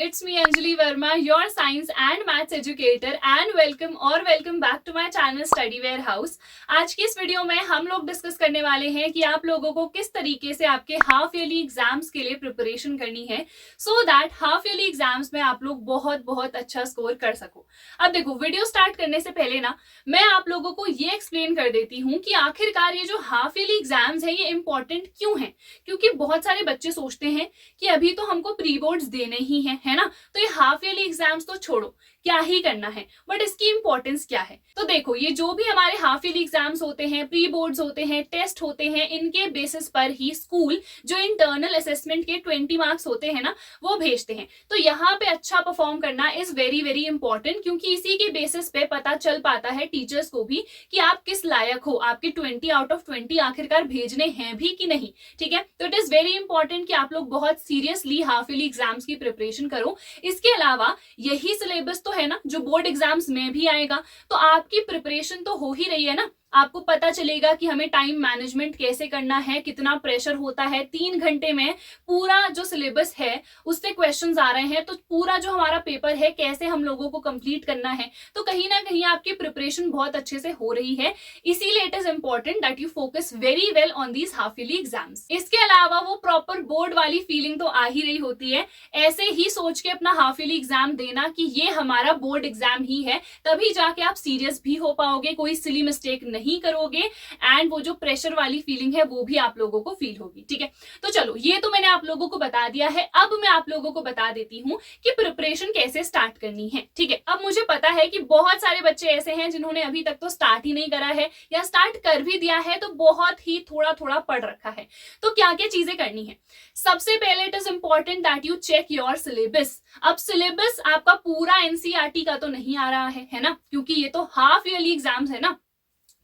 it's me Anjali Verma, your science and maths educator and welcome back to my channel Study Warehouse। आज की इस video में हम लोग डिस्कस करने वाले हैं कि आप लोगों को किस तरीके से आपके हाफ ईयरली एग्जाम्स के लिए प्रिपरेशन करनी है so that half yearly exams में आप लोग बहुत अच्छा स्कोर कर सको। अब देखो, वीडियो स्टार्ट करने से पहले ना मैं आप लोगों को ये एक्सप्लेन कर देती हूँ कि आखिरकार ये जो हाफ ईयरली एग्जाम्स है ये इंपॉर्टेंट क्यों है। क्योंकि बहुत सारे बच्चे सोचते हैं कि अभी तो हमको प्री बोर्ड्स देने ही है ना, तो ये हाफ ईयरली एग्जाम्स तो छोड़ो, क्या ही करना है, बट इसकी इंपॉर्टेंस क्या है। तो देखो, ये जो भी हमारे हाफ ईयरली एग्जाम्स होते हैं, प्री बोर्ड्स होते हैं, टेस्ट होते हैं, इनके बेसिस पर ही स्कूल जो इंटरनल असेसमेंट के 20 मार्क्स होते हैं ना वो भेजते हैं। तो यहाँ पे अच्छा परफॉर्म करना इज वेरी इंपॉर्टेंट, क्योंकि इसी के बेसिस पे पता चल पाता है टीचर्स को भी कि आप किस लायक हो, आपके 20 आउट ऑफ 20 आखिरकार भेजने हैं भी कि नहीं। ठीक है, तो इट इज वेरी इंपॉर्टेंट कि आप लोग बहुत सीरियसली हाफ ईयरली एग्जाम्स की प्रिपरेशन करो। इसके अलावा यही सिलेबस तो है ना जो बोर्ड एग्जाम्स में भी आएगा, तो आपकी प्रिपरेशन तो हो ही रही है ना। आपको पता चलेगा कि हमें टाइम मैनेजमेंट कैसे करना है, कितना प्रेशर होता है। 3 घंटे में पूरा जो सिलेबस है उससे क्वेश्चंस आ रहे हैं, तो पूरा जो हमारा पेपर है कैसे हम लोगों को कंप्लीट करना है। तो कहीं ना कहीं आपकी प्रिपरेशन बहुत अच्छे से हो रही है, इसीलिए it is important that you focus very well on these half yearly exams. इसके अलावा वो प्रॉपर बोर्ड वाली फीलिंग तो आ ही रही होती है। ऐसे ही सोच के अपना हाफ ईयरली एग्जाम देना कि ये हमारा बोर्ड एग्जाम ही है, तभी जाके आप सीरियस भी हो पाओगे, कोई सिली मिस्टेक नहीं करोगे, एंड वो जो प्रेशर वाली फीलिंग है वो भी आप लोगों को फील होगी। ठीक है, तो चलो, ये तो मैंने आप लोगों को बता दिया है। अब मैं आप लोगों को बता देती हूँ कि प्रिपरेशन कैसे स्टार्ट करनी है। ठीक है, अब मुझे पता है कि बहुत सारे बच्चे ऐसे हैं जिन्होंने अभी तक तो स्टार्ट ही नहीं करा है, या स्टार्ट कर भी दिया है तो बहुत ही थोड़ा पढ़ रखा है। तो क्या क्या चीजें करनी है? सबसे पहले it is important that you check your syllabus. अब सिलेबस आपका पूरा एनसीईआरटी का तो नहीं आ रहा है ना, क्योंकि ये तो हाफ ईयरली एग्जाम्स है ना।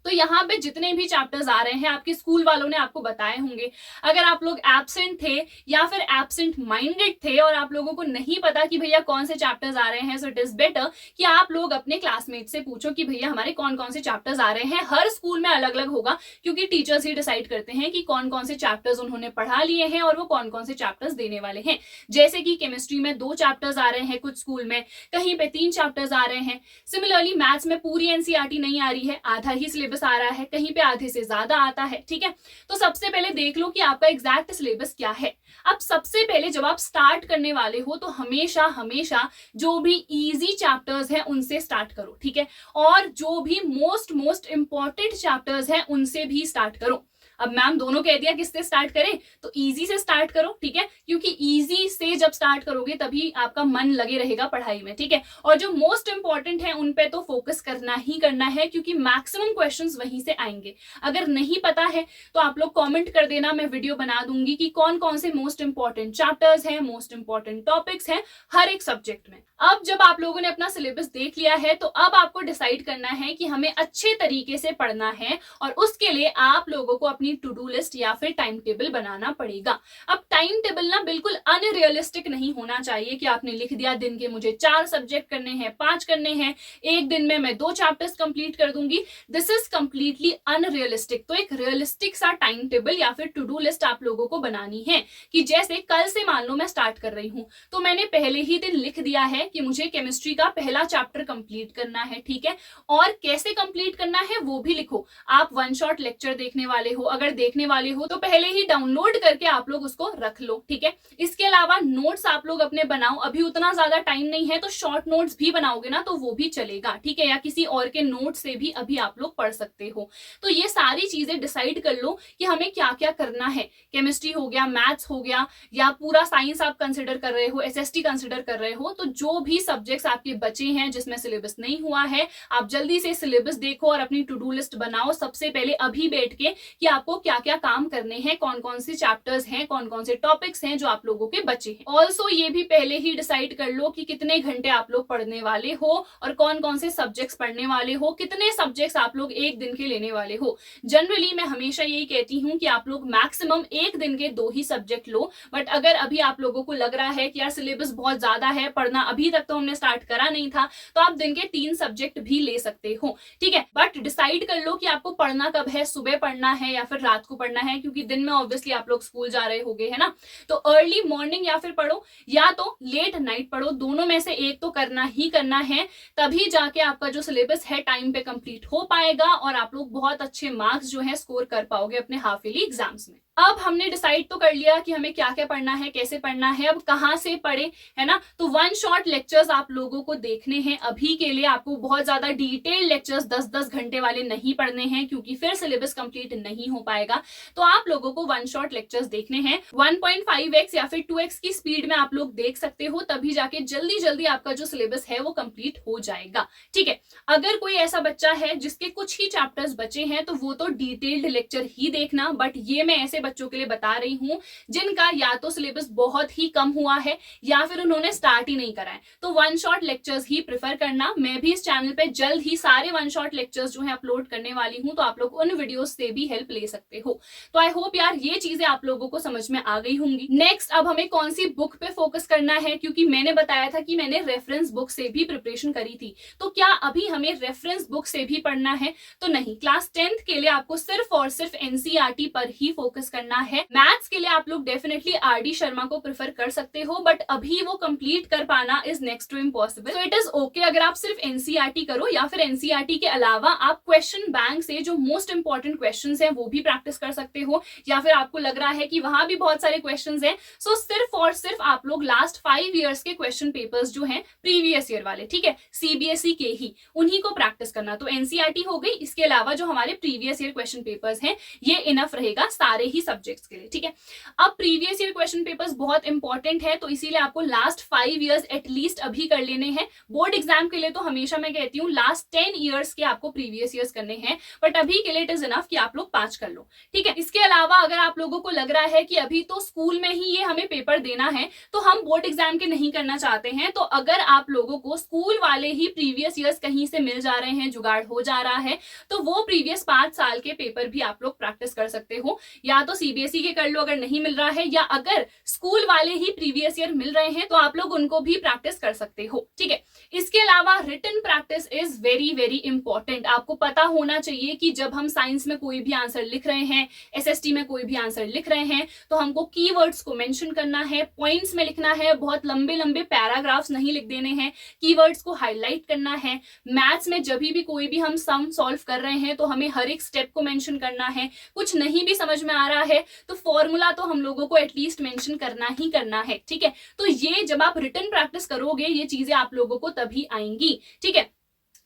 तो यहाँ पे जितने भी चैप्टर्स आ रहे हैं आपके स्कूल वालों ने आपको बताए होंगे। अगर आप लोग एब्सेंट थे या फिर एब्सेंट माइंडेड थे और आप लोगों को नहीं पता कि भैया कौन से चैप्टर्स आ रहे हैं, सो इट इज बेटर कि आप लोग अपने क्लासमेट से पूछो कि भैया हमारे कौन कौन से चैप्टर्स आ रहे हैं। हर स्कूल में अलग अलग होगा, क्योंकि टीचर्स ही डिसाइड करते हैं कि कौन कौन से चैप्टर्स उन्होंने पढ़ा लिए हैं और वो कौन कौन से चैप्टर्स देने वाले हैं। जैसे कि केमिस्ट्री में 2 चैप्टर्स आ रहे हैं कुछ स्कूल में, कहीं पे 3 चैप्टर्स आ रहे हैं। सिमिलरली मैथ्स में पूरी एनसीईआरटी नहीं आ रही है, आधा ही सिलेबस आ रहा है, कहीं पे आधे से ज्यादा आता है। ठीक है, तो सबसे पहले देख लो कि आपका एग्जैक्ट सिलेबस क्या है। अब सबसे पहले जब आप स्टार्ट करने वाले हो तो हमेशा जो भी इजी चैप्टर्स हैं उनसे स्टार्ट करो। ठीक है, और जो भी मोस्ट इंपॉर्टेंट चैप्टर्स हैं उनसे भी स्टार्ट करो। अब मैम दोनों कह दिया, किससे स्टार्ट करें? तो इजी से स्टार्ट करो। ठीक है, क्योंकि इजी से जब स्टार्ट करोगे तभी आपका मन लगे रहेगा पढ़ाई में। ठीक है, और जो मोस्ट इंपॉर्टेंट है उन पे तो फोकस करना ही करना है, क्योंकि मैक्सिमम क्वेश्चंस वहीं से आएंगे। अगर नहीं पता है तो आप लोग कॉमेंट कर देना, मैं वीडियो बना दूंगी कि कौन कौन से मोस्ट इंपॉर्टेंट चैप्टर्स हैं, मोस्ट इंपॉर्टेंट टॉपिक्स हैं हर एक सब्जेक्ट में। अब जब आप लोगों ने अपना सिलेबस देख लिया है तो अब आपको डिसाइड करना है कि हमें अच्छे तरीके से पढ़ना है, और उसके लिए आप लोगों को अपनी टू डू लिस्ट या फिर टाइम टेबल बनाना पड़ेगा। अब टाइम टेबल ना बिल्कुल अनरियलिस्टिक नहीं होना चाहिए कि आपने लिख दिया दिन के मुझे 4 सब्जेक्ट करने हैं, 5 करने हैं, एक दिन में मैं 2 चैप्टर्स कंप्लीट कर दूंगी। This is completely unrealistic. तो एक रियलिस्टिक सा टाइम टेबल या फिर टू डू लिस्ट आप लोगों को बनानी है कि जैसे कल से मान लो मैं स्टार्ट कर रही हूं तो मैंने पहले ही दिन लिख दिया है कि मुझे केमिस्ट्री का पहला चैप्टर कंप्लीट करना है। ठीक है, और कैसे कंप्लीट करना है वो भी लिखो। आप 1 शॉट लेक्चर देखने वाले हो, अगर देखने वाले हो तो पहले ही डाउनलोड करके आप लोग उसको रख लो। ठीक है, इसके अलावा नोट्स आप लोग अपने बनाओ। अभी उतना ज्यादा टाइम नहीं है तो शॉर्ट नोट्स भी बनाओगे ना तो वो भी चलेगा। ठीक है, या किसी और के नोट से भी अभी आप लोग पढ़ सकते हो। तो ये सारी चीजें डिसाइड कर लो कि हमें क्या क्या करना है। केमिस्ट्री हो गया, मैथ्स हो गया, या पूरा साइंस आप कंसिडर कर रहे हो, एसएसटी कंसिडर कर रहे हो, तो जो भी सब्जेक्ट्स आपके बचे हैं जिसमें सिलेबस नहीं हुआ है, आप जल्दी से सिलेबस देखो और अपनी टू डू लिस्ट बनाओ सबसे पहले अभी बैठ के कि आपको क्या क्या काम करने हैं, कौन कौन से चैप्टर्स हैं, कौन कौन से टॉपिक्स हैं जो आप लोगों के बचे हैं। ऑल्सो ये भी पहले ही डिसाइड कर लो कि कितने घंटे आप लोग पढ़ने वाले हो और कौन कौन से सब्जेक्ट्स पढ़ने वाले हो, कितने सब्जेक्ट्स आप लोग एक दिन के लेने वाले हो। जनरली मैं हमेशा यही कहती हूँ कि आप लोग मैक्सिमम एक दिन के 2 ही सब्जेक्ट लो, बट अगर अभी आप लोगों को लग रहा है कि यार सिलेबस बहुत ज्यादा है, पढ़ना अभी तक तो हमने स्टार्ट करा नहीं था, तो आप दिन के 3 सब्जेक्ट भी ले सकते हो। ठीक है, बट डिसाइड कर लो कि आपको पढ़ना कब है, सुबह पढ़ना है या फिर रात को पढ़ना है, क्योंकि दिन में ऑब्वियसली आप लोग स्कूल जा रहे होगे, है ना। तो अर्ली मॉर्निंग या फिर पढ़ो या तो लेट नाइट पढ़ो, दोनों में से एक तो करना ही करना है, तभी जाके आपका जो सिलेबस है टाइम पे कंप्लीट हो पाएगा और आप लोग बहुत अच्छे मार्क्स जो है स्कोर कर पाओगे अपने हाफ ईयरली एग्जाम्स में। अब हमने डिसाइड तो कर लिया कि हमें क्या क्या पढ़ना है, कैसे पढ़ना है, अब कहाँ से पढ़े, है ना। तो वन शॉट लेक्चर्स आप लोगों को देखने हैं। अभी के लिए आपको बहुत ज्यादा डिटेल लेक्चर्स 10-10 घंटे वाले नहीं पढ़ने हैं, क्योंकि फिर सिलेबस कंप्लीट नहीं हो पाएगा। तो आप लोगों को वन शॉट लेक्चर्स देखने हैं। 1.5x या फिर 2x की स्पीड में आप लोग देख सकते हो, तभी जाके जल्दी जल्दी आपका जो सिलेबस है वो कंप्लीट हो जाएगा। ठीक है, अगर कोई ऐसा बच्चा है जिसके कुछ ही चैप्टर्स बचे हैं तो वो तो डिटेल्ड लेक्चर ही देखना, बट ये मैं ऐसे बच्चों के लिए बता रही हूं जिनका या तो सिलेबस बहुत ही कम हुआ है या फिर उन्होंने स्टार्ट ही नहीं करा है, तो वन शॉट लेक्चर्स ही प्रेफर करना। मैं भी इस चैनल पे जल्द ही सारे वन शॉट लेक्चर्स जो है अपलोड करने वाली हूं, तो आप लोग उन वीडियोस से भी हेल्प ले सकते हो। तो आई होप यार ये चीजें आप लोगों को समझ में आ गई होंगी। नेक्स्ट, अब हमें कौन सी बुक पे फोकस करना है, क्योंकि मैंने बताया था कि मैंने रेफरेंस बुक से भी प्रिपरेशन करी थी, तो क्या अभी हमें रेफरेंस बुक से भी पढ़ना है? तो नहीं, क्लास 10th के लिए आपको सिर्फ और सिर्फ एनसीईआरटी पर ही फोकस करना है। मैथ्स के लिए आप लोग डेफिनेटली आरडी शर्मा को प्रेफर कर सकते हो, बट अभी वो कंप्लीट कर पाना इज नेक्स्ट टू इम्पॉसिबल। तो इट इज ओके अगर आप सिर्फ एनसीईआरटी करो, या फिर एनसीईआरटी के अलावा आप क्वेश्चन बैंक से जो मोस्ट इंपॉर्टेंट क्वेश्चंस हैं वो भी प्रैक्टिस कर सकते हो, या फिर आपको लग रहा है कि वहां भी बहुत सारे क्वेश्चंस हैं, सो सिर्फ और सिर्फ आप लोग लास्ट 5 इयर्स के क्वेश्चन पेपर्स जो हैं प्रीवियस ईयर वाले, ठीक है, सीबीएसई के ही, उन्हीं को प्रैक्टिस करना। तो एनसीईआरटी हो गई, इसके अलावा जो हमारे प्रीवियस ईयर क्वेश्चन पेपर्स हैं ये इनफ रहेगा सारे ही सब्जेक्ट्स के लिए। ठीक है, अब प्रीवियस ईयर क्वेश्चन पेपर्स बहुत इंपॉर्टेंट है, तो इसीलिए आपको लास्ट 5 इयर्स एटलीस्ट अभी कर लेने हैं। बोर्ड एग्जाम के लिए तो हमेशा मैं कहती हूँ लास्ट 10 इयर्स के आपको प्रीवियस ईयर्स करने हैं, बट अभी के लिए इट इज इनफ कि आप लोग 5 कर लो। ठीक है, इसके अलावा अगर आप लोगों को लग रहा है कि अभी तो स्कूल में ही ये हमें पेपर देना है, तो हम बोर्ड एग्जाम के नहीं करना चाहते हैं, तो अगर आप लोगों को स्कूल वाले ही प्रीवियस ईयर्स कहीं से मिल जा रहे हैं, जुगाड़ हो जा रहा है, तो वो प्रीवियस 5 साल के पेपर भी आप लोग प्रैक्टिस कर सकते हो। या तो सीबीएसई के कर लो अगर नहीं मिल रहा है, या अगर स्कूल वाले ही प्रीवियस ईयर मिल रहे हैं तो आप लोग उनको भी प्रैक्टिस कर सकते हो। ठीक है, इसके अलावा written practice is very very important. आपको पता होना चाहिए कि जब हम साइंस में कोई भी आंसर लिख रहे हैं, एसएसटी में कोई भी आंसर लिख रहे हैं, तो हमको कीवर्ड्स को मेंशन करना है, पॉइंट्स में लिखना है, बहुत लंबे लंबे पैराग्राफ्स नहीं लिख देने हैं, कीवर्ड्स को हाईलाइट करना है। मैथ्स में जब भी कोई भी हम सम सॉल्व कर रहे हैं तो हमें हर एक स्टेप को मेंशन करना है। कुछ नहीं भी समझ में आ रहा है तो फॉर्मूला तो हम लोगों को एटलीस्ट मेंशन करना ही करना है। ठीक है, तो ये जब आप रिटन प्रैक्टिस करोगे ये चीजें आप लोगों को तभी आएंगी। ठीक है,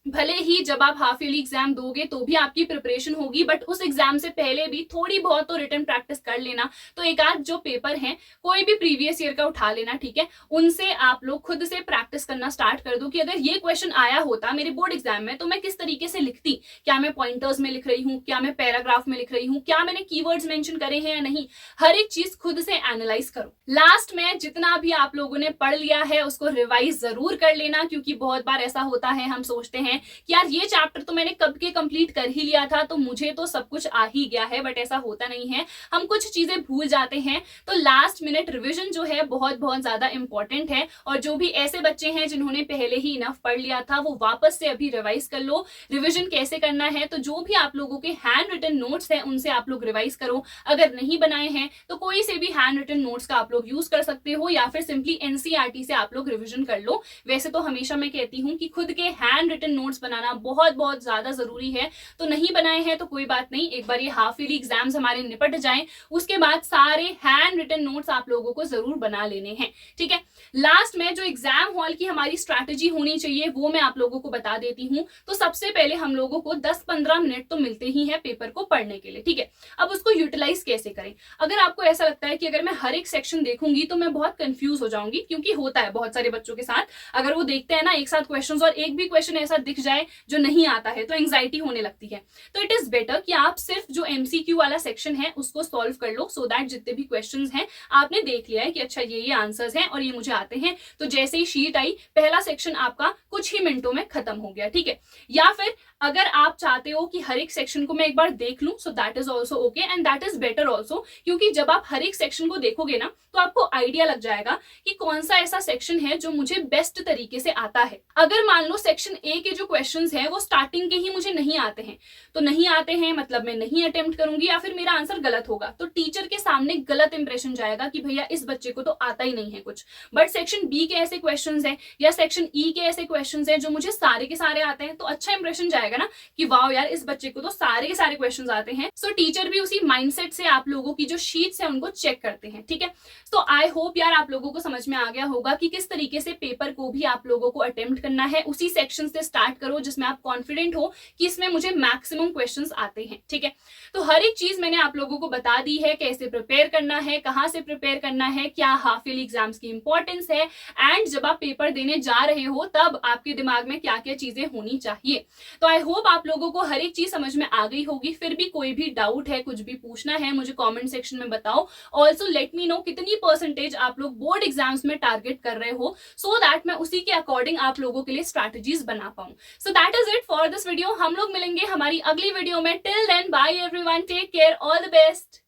भले ही जब आप हाफ ईयरली एग्जाम दोगे तो भी आपकी प्रिपरेशन होगी, बट उस एग्जाम से पहले भी थोड़ी बहुत तो रिटन प्रैक्टिस कर लेना। तो एक आध जो पेपर हैं कोई भी प्रीवियस ईयर का उठा लेना, ठीक है, उनसे आप लोग खुद से प्रैक्टिस करना स्टार्ट कर दो कि अगर ये क्वेश्चन आया होता मेरे बोर्ड एग्जाम में तो मैं किस तरीके से लिखती, क्या मैं पॉइंटर्स में लिख रही हूँ, क्या मैं पैराग्राफ में लिख रही हूँ, क्या मैंने कीवर्ड्स मेंशन करे हैं या नहीं, हर एक चीज खुद से एनालाइज करो। लास्ट में जितना भी आप लोगों ने पढ़ लिया है उसको रिवाइज जरूर कर लेना, क्योंकि बहुत बार ऐसा होता है हम सोचते हैं कि यार ये चैप्टर तो मैंने कब के कंप्लीट कर ही लिया था तो मुझे तो सब कुछ आ ही गया है, बट ऐसा होता नहीं है, हम कुछ चीजें भूल जाते हैं। तो लास्ट मिनट रिवीजन जो है बहुत बहुत ज्यादा इंपॉर्टेंट है, और जो भी ऐसे बच्चे हैं जिन्होंने पहले ही इनफ पढ़ लिया था वो वापस से अभी रिवाइज कर लो। रिविजन कैसे करना है, तो जो भी आप लोगों के हैंड रिटन नोट्स हैं उनसे आप लोग रिवाइज करो। अगर नहीं बनाए हैं तो कोई से भी हैंड रिटन नोट्स का आप लोग यूज कर सकते हो, या फिर सिंपली एनसीईआरटी से आप लोग रिविजन कर लो। वैसे तो हमेशा मैं कहती हूँ कि खुद के हैंड रिटन नोट्स बनाना बहुत बहुत ज्यादा जरूरी है, तो नहीं बनाए हैं तो कोई बात नहीं, एक बार ये हाफ ईयरली एग्जाम्स हमारे निपट जाएं उसके बाद सारे हैंड रिटन नोट्स आप लोगों को जरूर बना लेने हैं। ठीक है, लास्ट में जो एग्जाम हॉल की हमारी स्ट्रैटेजी होनी चाहिए वो मैं आप लोगों को बता देती हूँ। तो सबसे पहले हम लोगों को 10-15 मिनट तो मिलते ही है पेपर को पढ़ने के लिए। ठीक है, अब उसको यूटिलाइज कैसे करें। अगर आपको ऐसा लगता है कि अगर मैं हर एक सेक्शन देखूंगी तो मैं बहुत कंफ्यूज हो जाऊंगी, क्योंकि होता है बहुत सारे बच्चों के साथ, अगर वो देखते हैं ना एक साथ क्वेश्चंस और एक भी क्वेश्चन ऐसा दिख जाए जो नहीं आता है तो एंग्जाइटी होने लगती है। तो इट इज बेटर कि आप सिर्फ जो एमसीक्यू वाला सेक्शन है उसको सॉल्व कर लो, सो दैट जितने भी क्वेश्चंस हैं आपने देख लिया है कि अच्छा ये आंसर्स हैं और ये मुझे आते हैं, तो जैसे ही शीट आई पहला सेक्शन आपका कुछ ही मिनटों में खत्म हो गया। ठीक है, या फिर अगर आप चाहते हो कि हर एक सेक्शन को मैं एक बार देख लूं, सो that is also okay and that is better also, क्योंकि जब आप हर एक सेक्शन को देखोगे ना तो आपको आइडिया लग जाएगा कि कौन सा ऐसा सेक्शन है जो मुझे बेस्ट तरीके से आता है। अगर मान लो सेक्शन ए के जो क्वेश्चंस हैं वो स्टार्टिंग के ही मुझे नहीं आते हैं, तो नहीं आते हैं मतलब मैं नहीं अटेम्प्ट करूंगी या फिर मेरा आंसर गलत होगा, तो टीचर के सामने गलत इंप्रेशन जाएगा कि भैया इस बच्चे को तो आता ही नहीं है कुछ। बट सेक्शन बी के ऐसे क्वेश्चंस हैं या सेक्शन ई के ऐसे क्वेश्चंस हैं जो मुझे सारे के सारे आते हैं, तो अच्छा इंप्रेशन जाएगा ना कि वाओ यार इस बच्चे को तो सारे के सारे क्वेश्चंस आते हैं। सो टीचर भी उसी माइंडसेट से आप लोगों की जो शीट्स है उनको चेक करते हैं, ठीक है। तो आई होप यार आप लोगों को समझ में आ गया होगा कि किस तरीके से पेपर को भी आप लोगों को अटेम्प्ट करना है। उसी सेक्शन से स्टार्ट करो जिसमें आप कॉन्फिडेंट हो कि इसमें मुझे मैक्सिमम क्वेश्चंस आते हैं, ठीक है। तो हर एक चीज मैंने आप लोगों को बता दी है, कैसे प्रिपेयर करना है, कहां से प्रिपेयर करना है, क्या हाफ ईयरली एग्जाम्स की इंपॉर्टेंस है, एंड जब आप पेपर देने जा रहे हो तब आपके दिमाग में क्या क्या चीजें होनी चाहिए। तो आई होप आप लोगों को हर एक चीज समझ में आ गई होगी। फिर भी कोई भी डाउट है, कुछ भी पूछना है, मुझे कमेंट सेक्शन में बताओ। ऑल्सो लेट मी नो कितनी परसेंटेज आप लोग बोर्ड एग्जाम्स में टारगेट कर रहे हो, सो दैट मैं उसी के अकॉर्डिंग आप लोगों के लिए स्ट्रैटेजीज बना पाऊं। So that is it for this video. हम लोग मिलेंगे हमारी अगली वीडियो में। Till then bye everyone, take care, all the best.